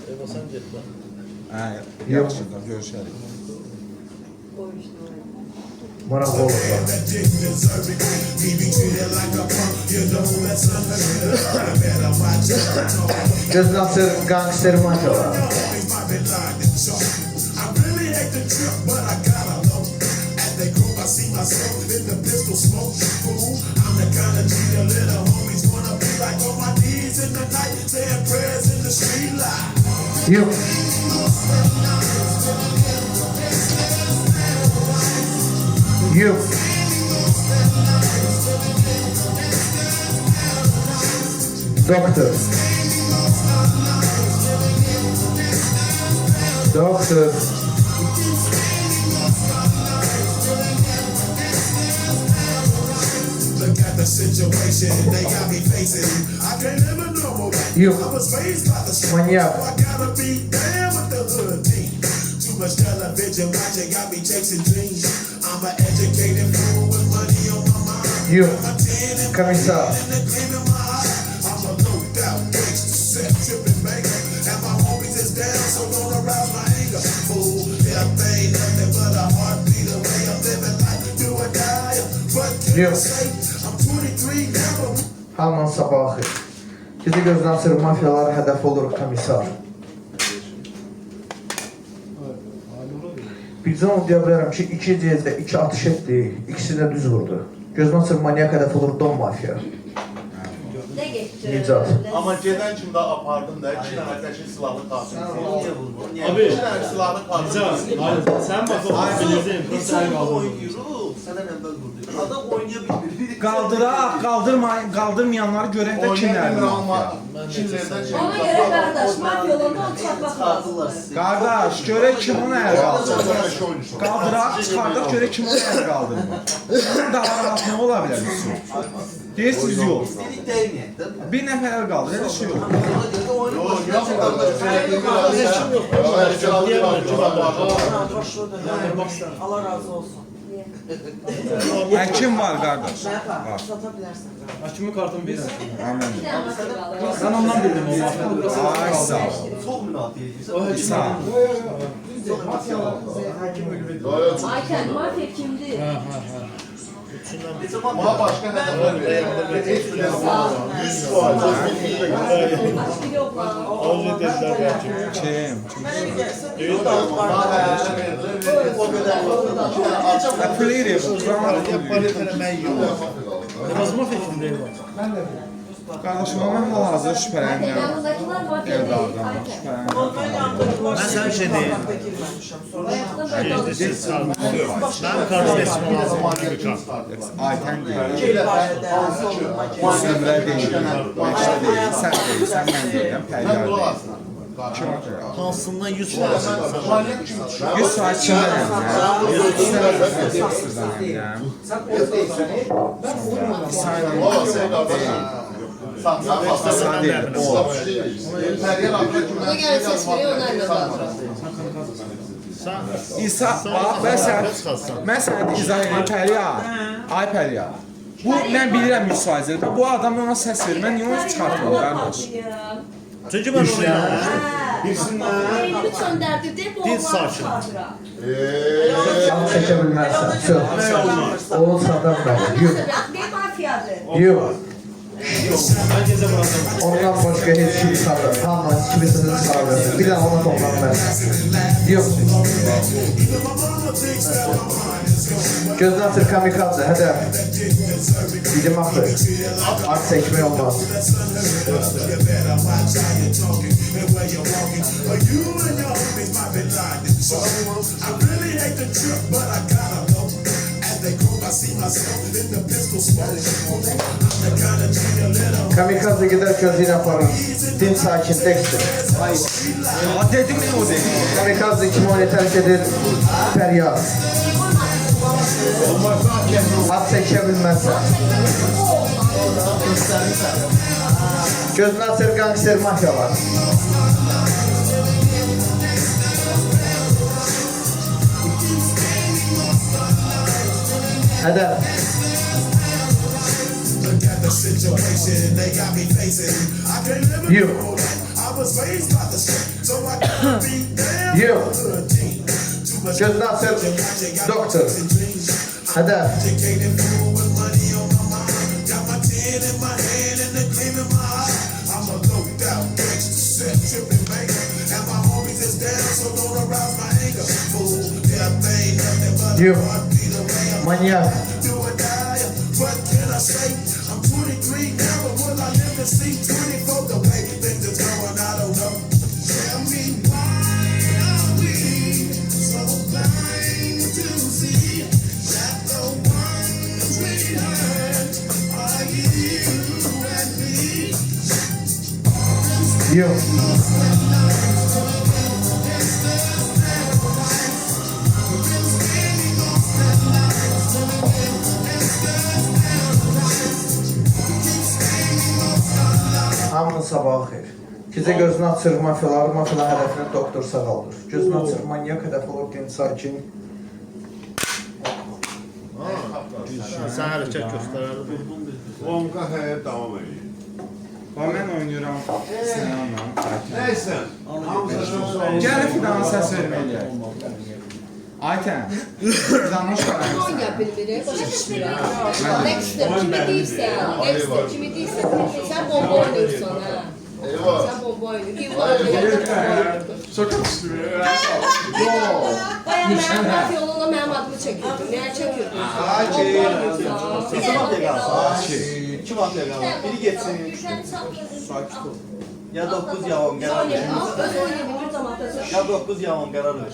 Eva, sən get də. Yaxşı da görüşərik. Maraqlı olur. Gözünü açır gangster mafiyalar. Yok. Yok. Doktor. Doktor. Yok. Manyak. Yok. Komiser. Yok. Hamın sabahı. Bizi gözdən sırf mafiyalar hədəf olur komisar. Bircə onu deyə bilərəm ki, 2 cezdə 2 atış etdi, ikisi də düz vurdu. Gözdən sırf manyak hədəf olur don mafiya. Ne geçti? Nicat. Amma gedən kimi də apardım da 2 dənə qəşəng silahlı qatil. Abi, 2 dənə silahlı qatil. Sen bak o bilirsin. Adam oynaya bilmir. Qaldırmayanları görək də kimlərdir mafiya. Ona göre kardeş, mafya olanda onu çıkartmak lazım. Qardaş, görək kim onu əl qaldırır. Qaldıraq, çıxardıq, görək kim onu əl qaldırmır. Bunun davranması nə ola bilər üstün? Deyirsiniz, yox. Bir nəfər əl qaldır, elə şey yox. Allah razı olsun. Kim var qardaş? Var. Sata bilərsən. Hakimi kartımı verirəm. Amin. Ben ondan bildim o mafya. Ay sağ ol. Çox münasib. O hakim. Sağ ol. Mafiyalar Ayten, mafya kimdi? Buna başka hedefler verelim. 100%. Başka yok lan. Avcı dediler hakim. Kim? Apelliere. Yalnız mafya kimde var? Ben de Qardaşım, mən hal-hazır şübhələnirəm. Yanındakiler mafya değil. Evdardan Ayten. şübhələnirəm. Ben sana bir şey diyeyim. Ben kartı teslim lazım gibi kart. Aytən deyil. Sümrə deyil. Məşdə deyil. Sən deyilsən, mən deyiləm. Pəryar deyil. Kim atır? Hansından 100 lazım. 100 saat kimdənəm ya? 100 saat kimdənəm. sen o değilsen, ben vurmuyorum. Bir saniye. Sen değil, o. Ona göre ses veriyor, onlarla lazım. İsa, bax, mən sənə izah edeyim, Pəryar. Ay Pəryar. Bu, mən bilirəm 100%. Bu adam ona səs verir, mən niyə onu çıxartmam, qardaş? Çünkü ben onu yanlış. Lütfen derdi de bu Dil olmaz sakin. hatıra. Tam çəkə bilmərsən. Söz. Onu satan mən. Yox. Ne mafyadır? Yox. Herkese bırakalım. Ondan başqa heç kimi satır. Hamı kimisini sarır. Bir dənə ona toplanmaz. Yox. Gözünü açır kamikadze, hədəf. Bizim axı. Art çəkmək olmaz. Kamikadze gider gözüyle aparır. Din sakin tekstir. Ya dedim ne o dedim? Kamikadze kimi onu terk edir? Feryat. At çəkə bilməzsən. Gözünü açır gangster mafyalar. Hədəf. Yox. Yox. Gözünü açır. Doktor. Hədəf. Yox. Manyak. Yox. Hamının sabahı xeyir. Gecə gözünü açır mafiyalar hədəfinə doktor sağaldır. Gözünü açır manyak hədəfi olur genç sakin. Sən hərəkət göstərərdin. Lonqa həyat davam edir. Mən oynayıram Sinanla. Nəysə, Gəlin Fidan'a səs verməliyək. Aytən, Fidan'a hoş Oyun gəlmişsən. bilmirik, başa düşmürəm. Dexter, kimi deyirsən, Dexter, kimi deyirsən, sən bomba oynayırsan, hə? Sən bomba oynayırsan, Çok atıştırıyor. Bayağı mənim mafiya olana mənim adımı çəkirdin, nəyə çəkirdin? İki mafiya qalır. Biri geçsin. Sakit ol. Ya 9 ya 10 qərar ver. Öz oynayabilir cəmaatda. Ya 9 ya 10 qərar ver.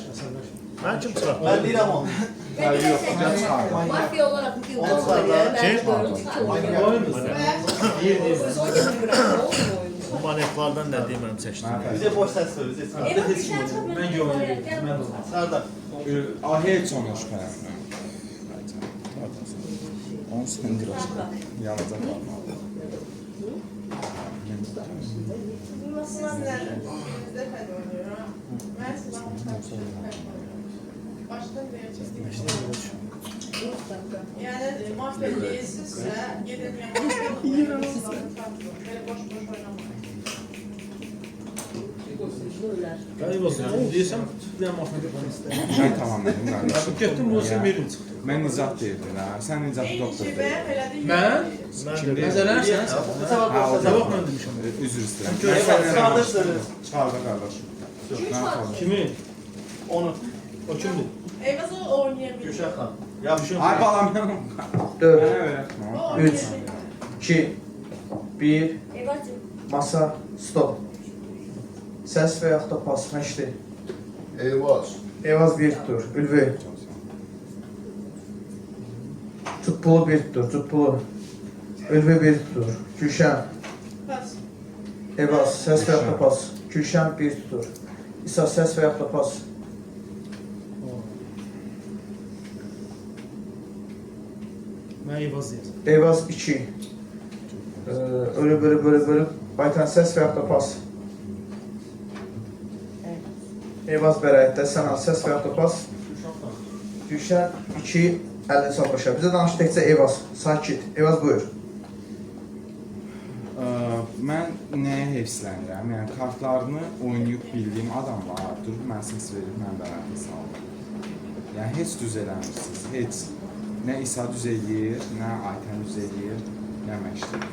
Mən kim çıxar? Mən deyirəm 10. Mafiya olarak bu gün oynayır, mən görürüm ki, Bu manevlardan nə deyim mənim seçdim. Bizə boş səs ver, bizə. Mən görürüm. Mən də. Sardar. Ahiyyə sonra şübhələnmirəm. Onu sındır aşkı. Yanacaq olmalı. Baştan yani mafya değilsizse gidin böyle boş oynamayın. Qayıb olsun. Deyirsən, bir mafiya yapmaq istəyirəm. Mən tamamladım qardaşım. Getdim, bu olsun verin çıxdı. Mən Nicat deyirdim ha. Sən Nicat doktor deyil. Mən? Kim deyir? Nəzərlərsən? Ha, o Sabah mən demişəm. Üzr istəyirəm. Çıxardır qardaşım. Kimi? Onu. O kimdir? Eyvaz o oynayabilir. Gülşah xan. Yaxşı. Ay balam mən. 4, Mənə öyrətmə. 3, 2, 1, masa, stop. Səs və yaxud da pas, məşqdir. Eyvaz. Eyvaz bir tutur, Ülvi. Tutpulu bir tutur, tutpulu. Ülvi bir tutur, Gülşən. Pas. Eyvaz, səs və yaxud da pas. Gülşən bir tutur. İsa, səs və yaxud da pas. Mən Eyvaz deyəcəm. Eyvaz 2. Ölüb. Baytan səs və yaxud da pas. Eyvaz bəraətdə, sən al səs və yaxud da pas. Gülşən 2, 50 sal başa. Bizə danış təkcə Eyvaz, sakit. Eyvaz buyur. Mən nəyə heyfslənirəm? Yəni, kartlarını oynayıb bildiyim adamlar durub mən səs verib mən bəraətə saldım. Yəni, heç düz eləmirsiniz, heç. Nə İsa düz eləyir, nə Aytən düz eləyir, nə məşdir.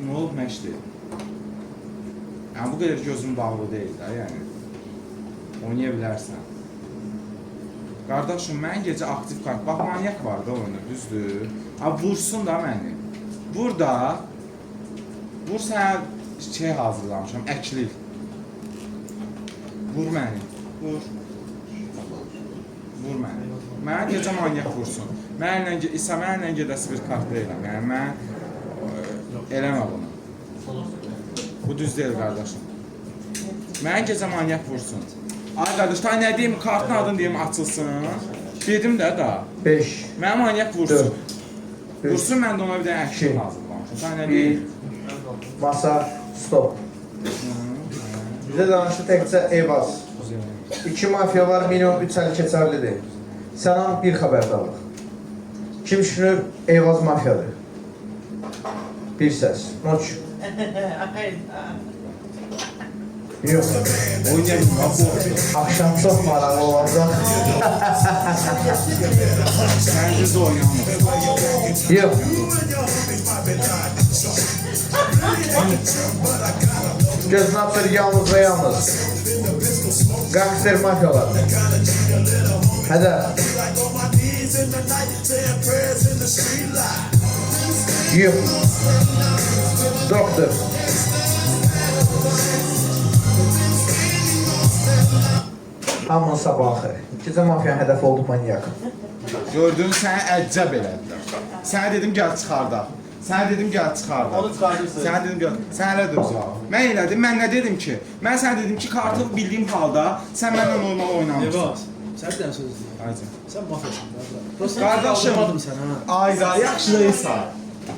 Nə olub məşdir? Yəni, bu qədər gözüm bağlı deyil də, yəni. Oynaya bilərsən. Qardaşım, mən gecə aktiv kart, bax, manyak var da oyunu, düzdür. Vursun da məni. Vur da, vur sənə şey hazırlamışam, əklil. Vur məni, vur. Vur məni. Mənə gecə manyak vursun. İsa mənlə gedəsi bir kart deyiləm. Yəni, mən eləmə bunu. Bu düz deyil, qardaşım. Mənə gecə manyak vursun. Ay qardaş, ta nə deyim, kartın adını deyim, açılsın. Dedim də da. 5. Mənə manyak vursun. Vursun, mən də ona bir dənə əklil hazırlamışam. Ta nə deyim. Masa, stop. Bizə danışdı təkcə Eyvaz. 2 mafiya var, minimum 3 əli keçərlidir. Sənan bir xəbərdarlıq. Kim düşünür Eyvaz mafiyadır? Bir səs. Noç. Yox. Oynayalım, qorxdu. Axşam çox maraqlı olacaq. Sən düz oynamır. Yox. Gözünü açır yalnız və yalnız. Gangster mafiyalar. Hədə. Yox. Doktor. Hamının sabahı. Gecə mafiyanın hədəf oldu manyak. Gördün, səni əccəb elədilər. Sənə dedim, gəl çıxardaq. Sənə dedim, gəl çıxardaq. Onu çıxardırsın. Sənə dedim, gəl. Sən elə dursun. Mən elədim, mən nə dedim ki? Mən sənə dedim ki, kartı bildiyim halda sən mənlə normal oynamırsan. Evaz, sən bir dənə söz deyil. Ayca. Sən mafiyasan. Qardaşım. Qaldırmadım sən, ha. Ayda, yaxşı deyilsən.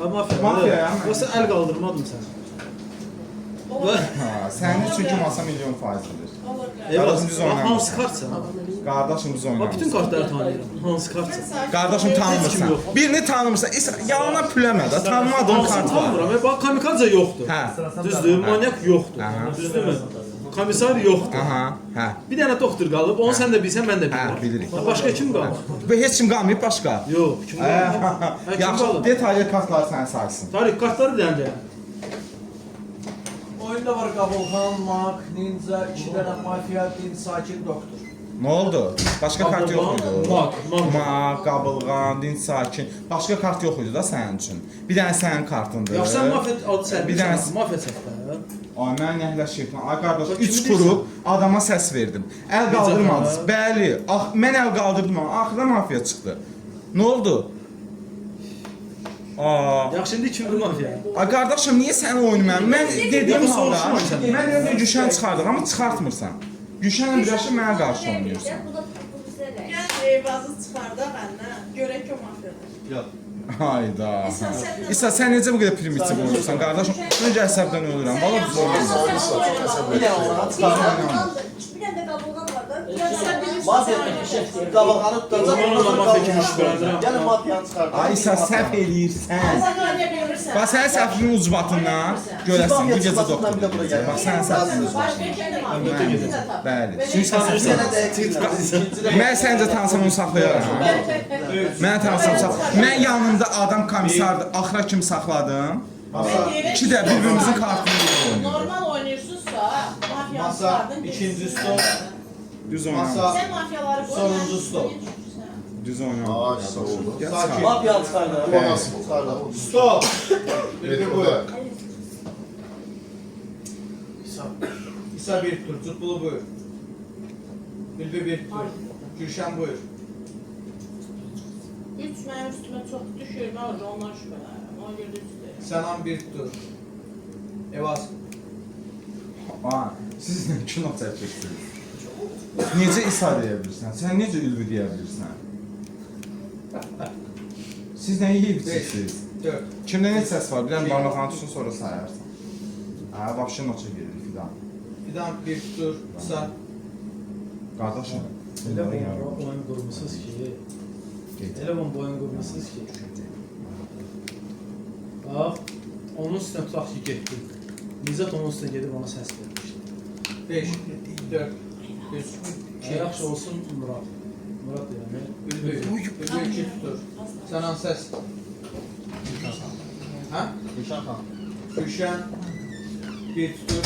Mafiya. Mafiyaya. Yoxsa əl qaldırmadım sən. Sənin çünki masa milyon faizlidir. Evaz, biz oynamırıq. hansı kartsan? Qardaşım biz Bax, bütün oynamırıq. kartları tanıyıram. Hansı kartsan? Qardaşım tanımırsan. Birini tanımırsan, yalandan püləmə də, tanımadığın kart var. Tanımıram. Bax, kamikadze yoxdur. Hə. Düzdür, manyak yoxdur. Aha. Düzdürmü? Komissar yoxdur. Aha, hə. Bir dənə doktor qalıb, onu sən də bilsən, mən də bilirəm. Hə, bilirik. Başqa kim qalıb? Və heç kim qalmayıb başqa. Yox, kim qalıb? Kim Yaxşı, qalıb? detallı kartları sənə saysın. Tarık, kartları bir dənə deyəm. Oyunda var Qabulxan, Mak, Ninja, 2 dənə mafiya, din, sakin, doktor. Nə oldu? Başqa kart yox idi. Mak. Qabılğan, din sakin. Başqa kart yox idi da sənin üçün. Bir dənə sənin kartındır. Yaxşı, sən mafiya adı sən Bir dənə- mafiya çəkdə. Ay, mən nəhləşirdim. Ay, qardaş, 3 qrup adama səs verdim. Əl qaldırmadınız. Bəli, mən əl qaldırdım ama axırda mafiya çıxdı. Nə oldu? Yaxşı, indi kimdir mafiya? Ay, qardaşım, niyə sən oynamam? Mən dediyim Yox, halda, soruşuram səndən. mən önce Gülşən çıxardıq, amma çıxartmırsan. Gülşənlə birləşib mənə qarşı oynayırsan. Gəl Eyvazı çıxardaq əndən. Görək ki o mafiyadır. Yox. Hayda. İsa, sən necə bu qədər primitiv olursan, qardaşım? Öncə əsəbdən ölürəm. Valla biz oynayırsan. Bir dənə onlara çıxardım. Bir dənə də qabulğan var da. Mafiya qabağını tutacaq. Onunla mafiya kimi şübhələndirəm. Gəlin mafiyanı çıxardaq. Ay, İsa, səhv eləyirsən. Bax, sənin səhvinin ucbatından görəsən, bu gecə doktor gedəcək. Bax, sənin səhvinin ucbatından. Bəli. Çünki sən mən səncə tanısam onu saxlayaram. Mən tanısam saxlayaram. Mən yanımda adam komissardır, axıra kimi saxladım. İki də bir-birimizin kartını oynayır. Normal oynayırsınızsa mafiyanı Masa, çıxardın. ikinci stop, Düz masa, oynayalım. Sən mafiyaları qoy. sonuncu stop. Düz oynayalım. Ay, sağ olun. Gəl Sakin. çıxar. Mafiyanı çıxardaq. Çıxardaq. Stop. Bir buyur. İsa bir tur, Cutbulu buyur. Bülbül bir tur. Gülşən buyur. 3 mənim üstümə çox düşür, mən orada ondan şübhələnirəm. Ona görə də üstəyəm. Sənan bir tur. Evaz. Aa, siz nə kino çəkirsiniz? Necə İsa deyə bilirsən? Sən necə Ülvi deyə bilirsən? Siz nə yeyib içirsiniz? 4. Kimdə nə səs var? Bir dənə barmaqlarını tutsun, sonra sayarsan. Hə, vapşı noça gedir fidan. Fidan bir tur. İsa. Qardaşım. Elə oyun qurmusunuz ki, elə oyun qurmusunuz ki. Bax, onun üstünə tutaq ki, getdi. Nizzat onun üstünə gedib ona səs vermişdi. 5, 4, 3, 2, Yaxşı olsun Murat. Murat deyəm. Bülbül. Bülbül 2 tutur. Sənan səs. Hə? Gülşən xan. Gülşən bir tutur.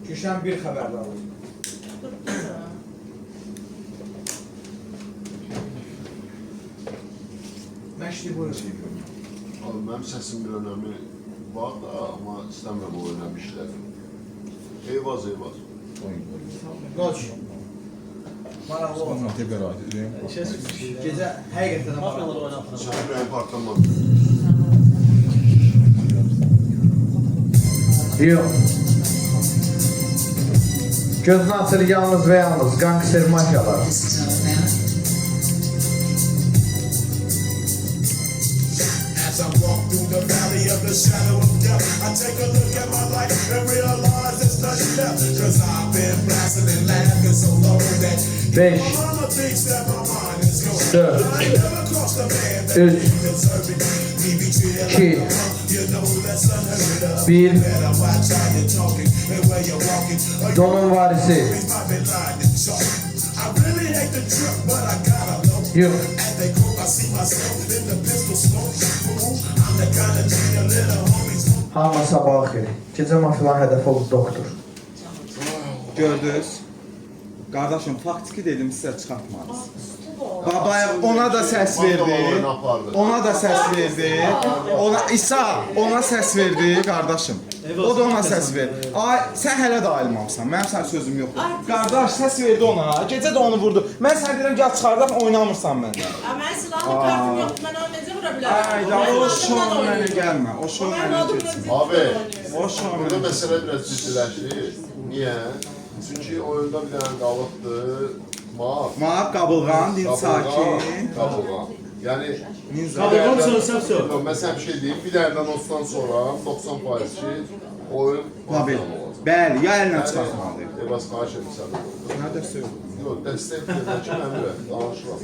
Gülşən bir xəbərlər alır. Məşdi buyur. Abi, mənim səsim bir önəmi var da, amma istəmirəm o önəmi işlədim. Eyvaz. Qoç. Maraqlı olsun. Sonra tekrar edeyim. Gecə həqiqətən də maraqlı Mafiyaları olsun. oynatırım. Sənin ürəyin partlanmaz. Yox. Gözünü açır yalnız və yalnız gangster mafiyalar. As I walk through the valley of the shadow of death, I take a look at my life and realize there's nothing left. Cause I've been blasting and laughing so long that 5, mama thinks that my mind is going. 4, I ain't never crossed boss the man that 3, deserve it. He be treated 2, like a punk, you know that's unheard of. 1. Better watch how you're talking and where you're walking. Donun varisi. I've been lying to chalk. I really hate the trip, but I gotta know. Yox. As they cook, I see myself in the pistol smoke. Fool, I'm the kind of G the little homies. Hamı sabah xeyir. Gecə mafiyaların hədəfi oldu doktor. Gördünüz? Qardaşım, faktiki dedim sizə çıxartmadınız. Babaya ona da səs verdi. Ona da səs verdi. İsa ona səs verdi qardaşım. O da ona səs verdi. Ay, sən hələ də ayılmamısan. Mənim sən sözüm yoxdur. Qardaş səs verdi ona. Gecə də onu vurdu. Mən sən deyirəm gəl çıxardaq oynamırsan məndə. Mən silahlı kartım yoxdur. Mən onu necə vura bilərəm? Ay, o şov mənə gəlmə. O şov mənə keçsin. Abi, O şov burada mənə. məsələ biraz ciddiləşir. Niyə? Çünki oyunda bir dənə qalıqdır. Maaf qabılğan, din sakin. Qabılğan. Yəni Qabılğan sözsəz söz. Mən sənə bir şey deyim, bir dənədən olsan sonra 90% ki, oyun Tabii. Bəli, ya əlinə çıxartmalı. Biraz xahiş edirsən. Nədə söylüyorum? Yox, dəstək vermək ki, mən biləm, danışıram.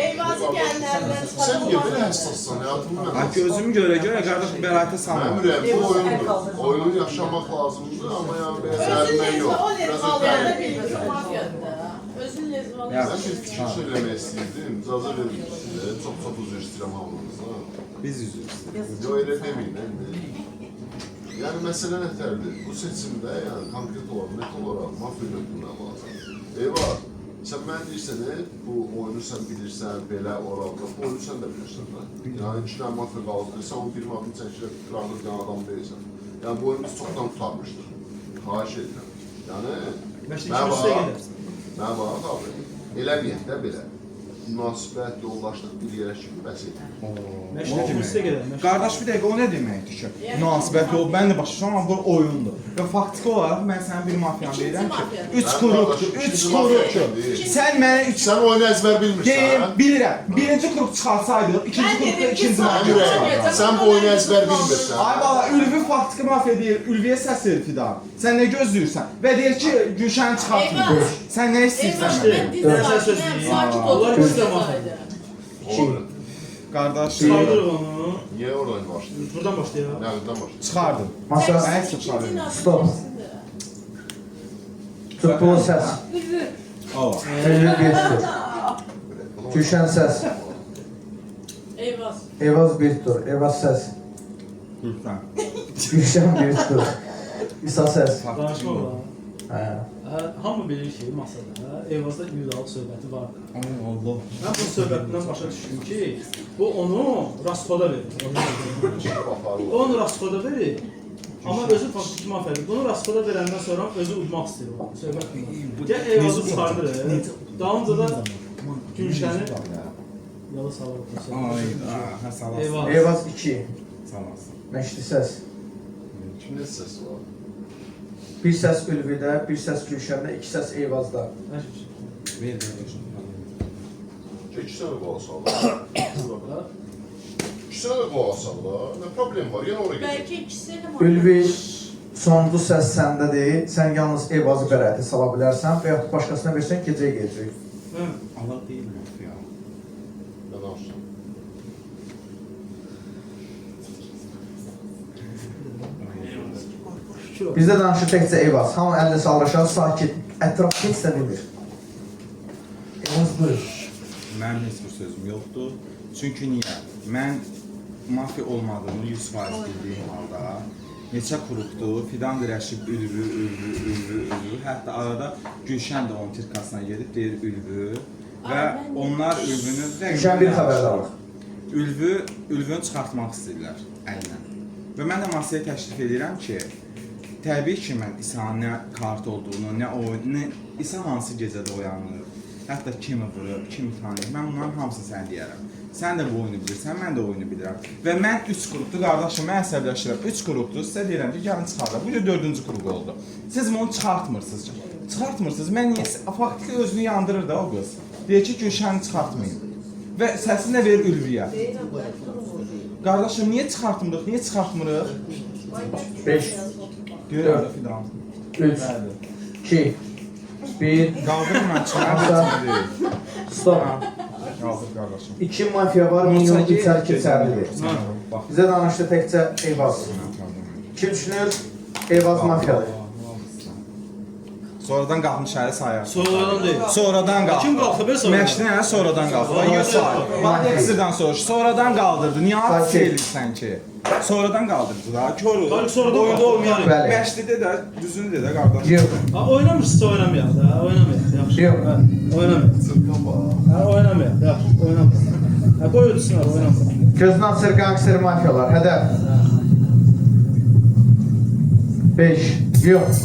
Eyvazı gələnlərdən Sən niyə belə həssassan, həyatımı mən Ay, gözümü görə qardaş bəratə salma. Mən biləm, bu oyundur. Oyunu yaşamaq lazımdır, amma yəni belə zərmək yox. O Biraz lezvalarda ötəri. bir mafiyadır. Özün lezvalı. Mən bir fikir söyləmək istəyirdim, icazə verir misiniz? Çox üzr istəyirəm hamınıza. Biz üzr istəyirik. Yox, elə deməyin. Yəni, məsələ nətərdir? Bu seçimdə, yəni, konkret olaraq, net olaraq, mafiya götürmək lazım. Eyvah, sən mən deyirsən, bu oyunu sən bilirsən, belə olaraq, bu oyunu sən də bilirsən, də. Yəni, 2 dənə mafiya qaldı, sən onun bir mafiya çəkirək, qıranır, yəni adam deyirsən. Yəni, bu oyunu biz çoxdan tutarmışdır. Xahiş edirəm. Yəni, nə var, abi, eləməyək də belə. Münasibət, yoldaşlıq bir yerə kimi bəs edir. Qardaş bir dəqiqə o nə deməkdir ki? Münasibət yol, mən də başa düşürəm, amma bu oyundur. Və faktiki olaraq mən sənin bir mafiyan verirəm ki, 3 qrupdur. Sən mənə 3... Sən oyunu əzbər bilmirsən. Bilirəm. Birinci qrup çıxarsaydıq, ikinci qrupda ikinci mafiya çıxarsaydıq. Sən bu oyunu əzbər bilmirsən. Ay bala, Ülvi faktiki mafiya deyir, Ülviyə səs verir Fidan. Sən nə gözləyirsən? Və deyir ki, Gülşəni çıxartmır. Sən nə istəyirsən mənə? Qardaş, Çıxardırıq onu. Niyə oradan başlayır? Buradan başlayaq. Nədən başlayır? Çıxardım. Masa. Mən heç çıxardım. Stop. Tutduğu səs. Allah. Ülvi bir tur. Gülşən səs. Eyvaz. Eyvaz bir tur. Eyvaz səs. Gülşən. Gülşən bir tur. İsa səs. Danışma olar. Hə. Hamı bilir ki, masada Eyvazda individual söhbəti vardır. Allah. Mən bu söhbətindən başa düşdüm ki, bu onu Raskoda verir. O onu Raskoda verir. Amma özü faktiki mafiyadır. Bunu Raskoda verəndən sonra özü udmaq istəyir o söhbətlə. Ya Eyvazı çıxardır, dalınca da Gülşəni yalı salır. Ay, salasın. Eyvaz 2. Salasın. Məşli səs. Kimdə səs var? Bir səs Ülvidə, bir səs Gülşəndə, 2 səs Eyvazda. Ver, İki sənə qulaq sallar. İki sənə də qulaq sallar. Nə problem var? Yenə oraya gedir. Bəlkə ikisi də Ülvi, sonuncu səs səndədir. Sən yalnız Eyvazı bəraətə sala bilərsən və yaxud başqasına versən gecəyə gedəcək. Allah deyil mafiya. Nə danışsan? Bizdə danışır təkcə Eyvaz. Hamı əlini sallaşar, sakit. Ətraf heç də bilmir. Eyvaz buyur. Mənim heç bir sözüm yoxdur. Çünki niyə? Mən mafiya olmadığımı 100% bildiyim halda neçə qrupdur, Fidan dirəşib Ülvü. Hətta arada Gülşən də onun tirkasına gedib deyir Ülvü. Və onlar Ülvünü... Gülşən bir xəbərdarlıq. Ülvünü çıxartmaq istəyirlər əlinə. Və mən də masaya təklif edirəm ki, təbii ki, mən İsa'nın nə kart olduğunu, nə oyun, nə İsa hansı gecədə oyanır, hətta kimi vurur, kimi tanıyır, mən bunların hamısını sən deyərəm. Sən də bu oyunu bilirsən, mən də oyunu bilirəm. Və mən 3 qrupdur, qardaşım, mən əsəbləşirəm. 3 qrupdur, sizə deyirəm ki, gəlin çıxardaq. Bu 4-cü qrup oldu. Siz bunu çıxartmırsınız. Çıxartmırsınız, mən niyə, faktiki özünü yandırır da o qız. Deyir ki, Gülşəni çıxartmayın. Və səsini də verir Ülviyə. Qardaşım, niyə çıxartmırıq, niyə çıxartmırıq? 5, Görürəm də Fidan. 3, 2, 1. Qaldırın mən çıxartmırıq. Stop. Qaldır qardaşım. 2 mafiya var, minimum 3 əl keçərlidir. Bax. Bizə danışdı təkcə Eyvaz. Kim düşünür? Eyvaz mafiyadır. Sonradan qalxmış əli sayar. Sonradan deyil. Sonradan qalxdı. Kim qalxıb be sonradan? Məşqdən əli sonradan qalxdı. Yox sayır. Bax Dexter'dan soruş. Sonradan qaldırdı. Niyə at eləyirsən ki? Sonradan qaldırdı da. Kör oldu. Qalx sonradan Oyunda olmayan. Bəli. Məşqdə də düzünü də qardaş. Yox. Ha oynamırsınız oynamayaq da. Oynamayaq. Yaxşı. Yox. Ha, oynamayaq. Ha oynamayaq. Yaxşı. Oynamayaq. Ha qoy ötsün abi oynamayaq. Gözünü açır qangster mafiyalar. Hədəf. 5. Yox.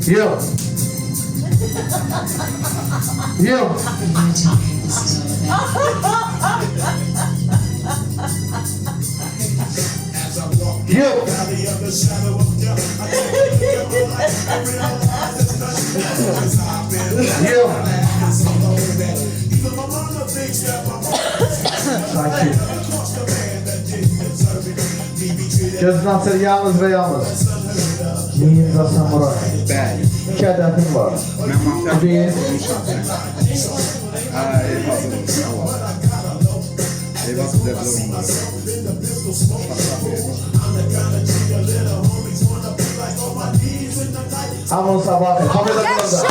Yox. Yox. Yox. Yox. Sakin. Gözünü açır yalnız və yalnız. Ninja Samuray. Bəli. 2 hədəfim var. Mən mafiya Bir. olmuşam sən. Hə, Eyvazı. Eyvazı bilə olmaz. Hamın sabahı. Hamıda burada. Yaşa!